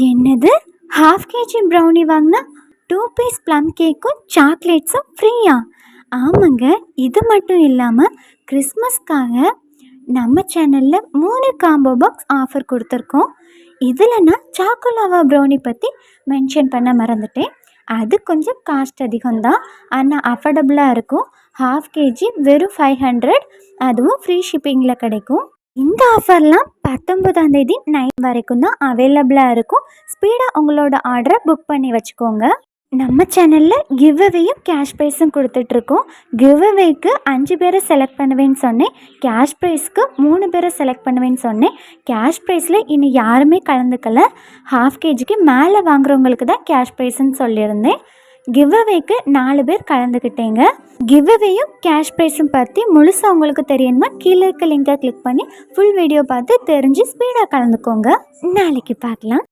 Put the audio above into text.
என்னது? Half KG brownie வாங்கினா 2 piece plum கேக்கும் சாக்லேட்ஸும் ஃப்ரீயா? ஆமாங்க. இது மட்டும் இல்லாமல் கிறிஸ்மஸ்க்காக நம்ம சேனலில் 3 காம்போ பாக்ஸ் ஆஃபர் கொடுத்துருக்கோம். இதில் நான் சாக்கோலாவா ப்ரௌனி பற்றி மென்ஷன் பண்ண மறந்துட்டேன். அது கொஞ்சம் காஸ்ட் அதிகம்தான், ஆனால் அஃபோர்டபுளாக இருக்கும். ஹாஃப் கேஜி வெறும் 500, அதுவும் ஃப்ரீ ஷிப்பிங்கில் கிடைக்கும். இந்த ஆஃபர்லாம் 19ஆம் தேதி நைட் வரைக்கும் தான் அவைலபிளாக இருக்கும். ஸ்பீடாக உங்களோட ஆர்டரை புக் பண்ணி வச்சுக்கோங்க. நம்ம சேனலில் கிவ்அவேயும் கேஷ் ப்ரைஸும் கொடுத்துட்ருக்கோம். கிவ்அவேக்கு 5 பேரை செலக்ட் பண்ணுவேன்னு சொன்னேன். கேஷ் ப்ரைஸ்க்கு 3 பேரை செலக்ட் பண்ணுவேன்னு சொன்னேன். கேஷ் ப்ரைஸில் இன்னும் யாருமே கலந்துக்கல. ஹாஃப் கேஜிக்கு மேலே வாங்குறவங்களுக்கு தான் கேஷ் ப்ரைஸ்ன்னு சொல்லியிருந்தேன். கிவ்அவேக்கு 4 பேர் கலந்துக்கிட்டேங்க. கிவ்அவேயும் கேஷ் ப்ரைஸும் பற்றி முழுசாக உங்களுக்கு தெரியணுமா? கீழே இருக்க லிங்கை கிளிக் பண்ணி ஃபுல் வீடியோ பார்த்து தெரிஞ்சு ஸ்பீடாக கலந்துக்கோங்க. நாளைக்கு பார்க்கலாம்.